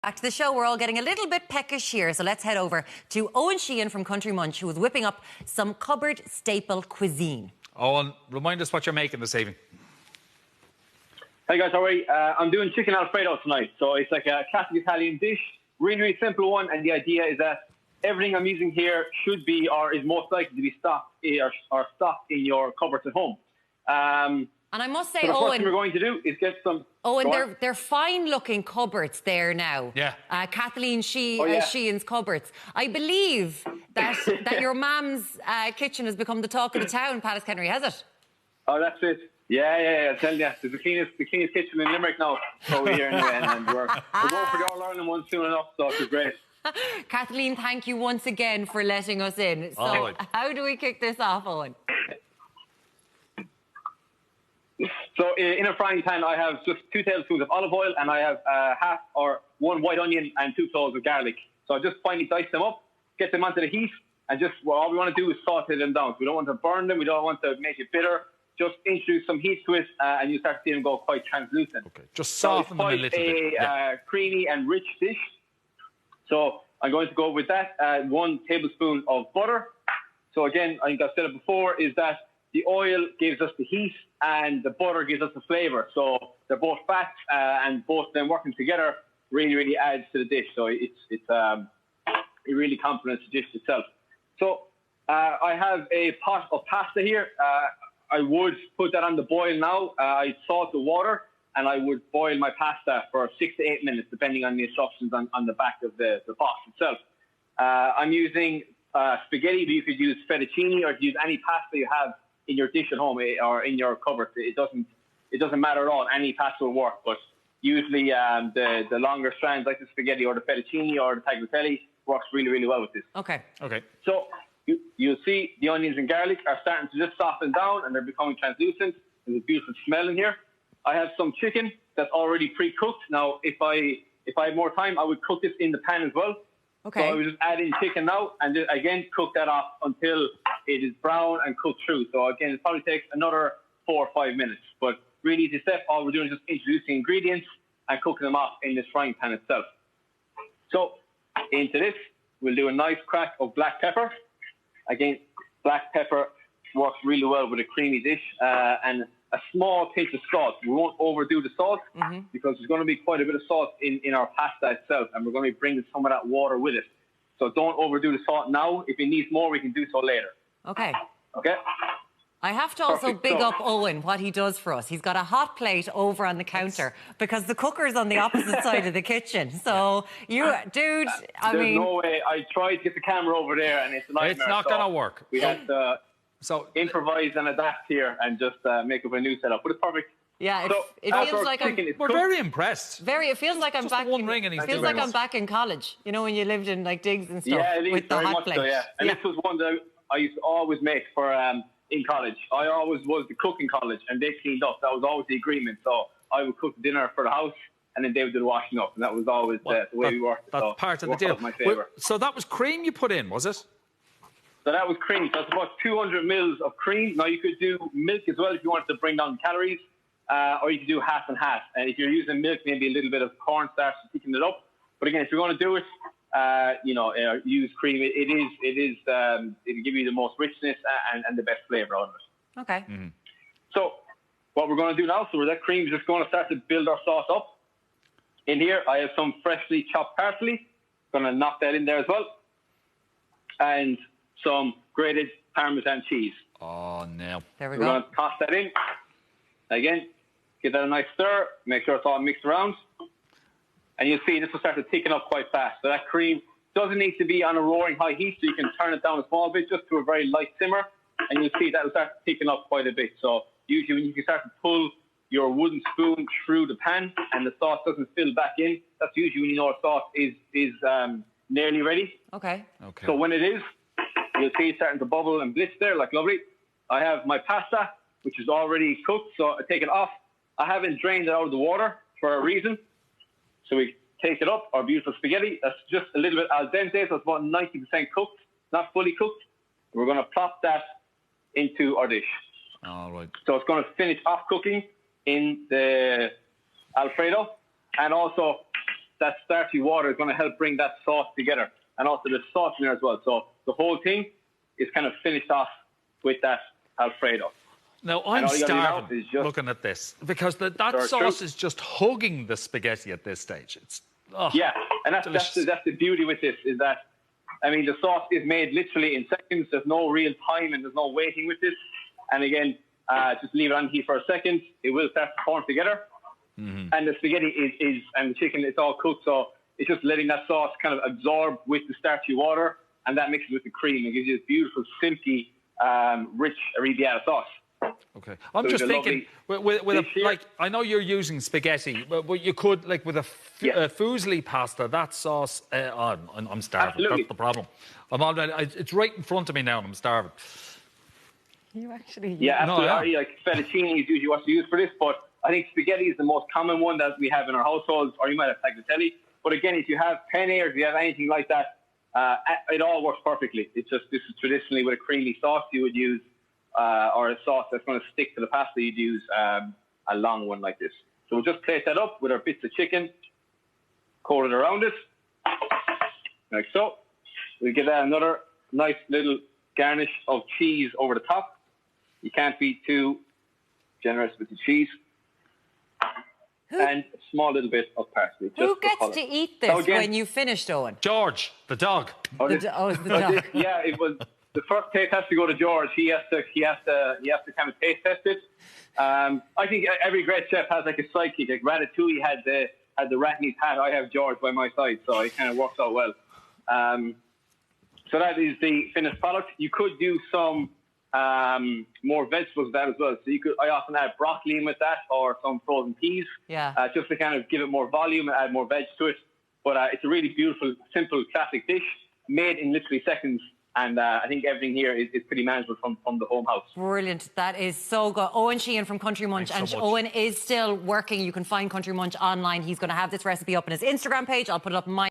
Back to the show. We're all getting a little bit peckish here, so let's head over to Eoin Sheehan from Country Munch, who is whipping up some cupboard staple cuisine. Owen, remind us what you're making this evening. Hey guys, how are you? I'm doing chicken Alfredo tonight. So it's like a classic Italian dish, really, really simple one. And the idea is that everything I'm using here should be, or is most likely to be stocked in your cupboards at home. And I must say, so the Owen, first thing we're going to do is get some... Owen, they're fine-looking cupboards there now. Yeah. Kathleen Sheehan's cupboards. I believe that your mum's kitchen has become the talk of the town, Palace Henry, has it? Oh, that's it. Yeah. I'm telling you, it's the cleanest kitchen in Limerick now. So we're here anyway, and we're going for the All-Ireland one soon enough, so it's great. Kathleen, thank you once again for letting us in. So how do we kick this off, Owen? So in a frying pan, I have just 2 tablespoons of olive oil, and I have half or 1 white onion and 2 cloves of garlic. So I just finely dice them up, get them onto the heat, and all we want to do is saute them down. So we don't want to burn them, we don't want to make it bitter. Just introduce some heat to it, and you start to see them go quite translucent. Okay, just soften them a little bit. It's quite a creamy and rich dish. So I'm going to go with that. 1 tablespoon of butter. So again, I think I've said it before, is that the oil gives us the heat and the butter gives us the flavour. So they're both fats, and both of them working together really, really adds to the dish. So it really complements the dish itself. So I have a pot of pasta here. I would put that on the boil now. I salt the water, and I would boil my pasta for 6 to 8 minutes, depending on the instructions on the back of the box itself. I'm using spaghetti, but you could use fettuccine, or use any pasta you have in your dish at home or in your cupboard. It doesn't matter at all. Any pasta will work, but usually the longer strands, like the spaghetti or the fettuccine or the tagliatelle, works really, really well with this. Okay. So you'll see the onions and garlic are starting to just soften down, and they're becoming translucent. There's a beautiful smell in here. I have some chicken that's already pre-cooked. Now, if I had more time, I would cook this in the pan as well. Okay. So I would just add in chicken now, and just, again, cook that off until it is brown and cooked through. So again, it probably takes another 4 or 5 minutes. But really, the step, all we're doing is just introducing ingredients and cooking them off in this frying pan itself. So into this, we'll do a nice crack of black pepper. Again, black pepper works really well with a creamy dish, and a small pinch of salt. We won't overdo the salt because there's going to be quite a bit of salt in our pasta itself, and we're going to be bringing some of that water with it. So don't overdo the salt now. If it needs more, we can do so later. Okay. Okay? I have to also big up Owen, what he does for us. He's got a hot plate over on the counter because the cooker's on the opposite side of the kitchen. So, dude, I mean... There's no way. I tried to get the camera over there, and it's a nightmare. It's not going to work. We had to improvise and adapt here and just make up a new setup. But it's perfect. Yeah, it feels like we're very impressed. It feels like I'm back. One ring and he's feels like I'm back in college. You know, when you lived in like digs and stuff. Yeah, it is with the very hot much plate. so. Yeah, and this was one that I used to always make for in college. I always was the cook in college, and they cleaned up. That was always the agreement. So I would cook dinner for the house, and then they would do the washing up, and that was always the way we worked. That's part of the deal. My favour. So that was cream you put in, was it? So that was cream. So it's about 200 mils of cream. Now, you could do milk as well if you wanted to bring down calories, or you could do half and half. And if you're using milk, maybe a little bit of cornstarch to thicken it up. But again, if you're going to do it, use cream. It'll give you the most richness and the best flavour out of it. Okay. Mm-hmm. So what we're going to do now, so that cream is just going to start to build our sauce up. In here, I have some freshly chopped parsley. Going to knock that in there as well. And some grated Parmesan cheese. Oh, no. There we We're go. going to toss that in. Again, give that a nice stir. Make sure it's all mixed around. And you'll see this will start to thicken up quite fast. So that cream doesn't need to be on a roaring high heat, so you can turn it down a small bit just to a very light simmer. And you'll see that will start to thicken up quite a bit. So usually when you can start to pull your wooden spoon through the pan and the sauce doesn't fill back in, that's usually when you know a sauce is nearly ready. Okay. So when it is, you'll see it starting to bubble and blitz there, like lovely. I have my pasta, which is already cooked, so I take it off. I haven't drained it out of the water for a reason. So we take it up, our beautiful spaghetti. That's just a little bit al dente, so it's about 90% cooked, not fully cooked. We're going to plop that into our dish. All right. So it's going to finish off cooking in the Alfredo. And also, that starchy water is going to help bring that sauce together, and also the sauce in there as well. So the whole thing is kind of finished off with that Alfredo. Now, I'm starving just looking at this because that sauce is just hugging the spaghetti at this stage. It's yeah, and that's the beauty with this is that, I mean, the sauce is made literally in seconds. There's no real time and there's no waiting with this. And again, just leave it on heat for a second. It will start to form together. Mm-hmm. And the spaghetti and the chicken, it's all cooked. So it's just letting that sauce kind of absorb with the starchy water, and that mixes with the cream and gives you this beautiful, silky, rich arrabbiata sauce. Okay, I'm just thinking with like, I know you're using spaghetti, but you could, like, with a fusilli pasta, that sauce. I'm starving. Absolutely. That's the problem. It's right in front of me now, and I'm starving. You actually? Yeah, absolutely. No, like fettuccine is usually what's used for this, but I think spaghetti is the most common one that we have in our households, or you might have tagliatelle. But again, if you have penne or if you have anything like that, it all works perfectly. It's just, this is traditionally with a creamy sauce you would use. Or a sauce that's going to stick to the pasta, you'd use a long one like this. So we'll just plate that up with our bits of chicken, coat it around it, like so. We'll give that another nice little garnish of cheese over the top. You can't be too generous with the cheese. And a small little bit of parsley. Who gets to eat this when you finished, Owen? George, the dog. It's the dog. Yeah, it was. The first taste has to go to George. He has to kind of taste test it. I think every great chef has like a sidekick. Like Ratatouille had the rat in his hat. I have George by my side, so it kind of works out well. So that is the finished product. You could do some more vegetables with that as well. So I often add broccoli in with that, or some frozen peas. Yeah. Just to kind of give it more volume and add more veg to it. But it's a really beautiful, simple, classic dish made in literally seconds. And I think everything here is pretty manageable from the home house. Brilliant. That is so good. Eoin Sheehan from Country Munch. Thanks so and much. Eoin is still working. You can find Country Munch online. He's going to have this recipe up on his Instagram page. I'll put it up on mine.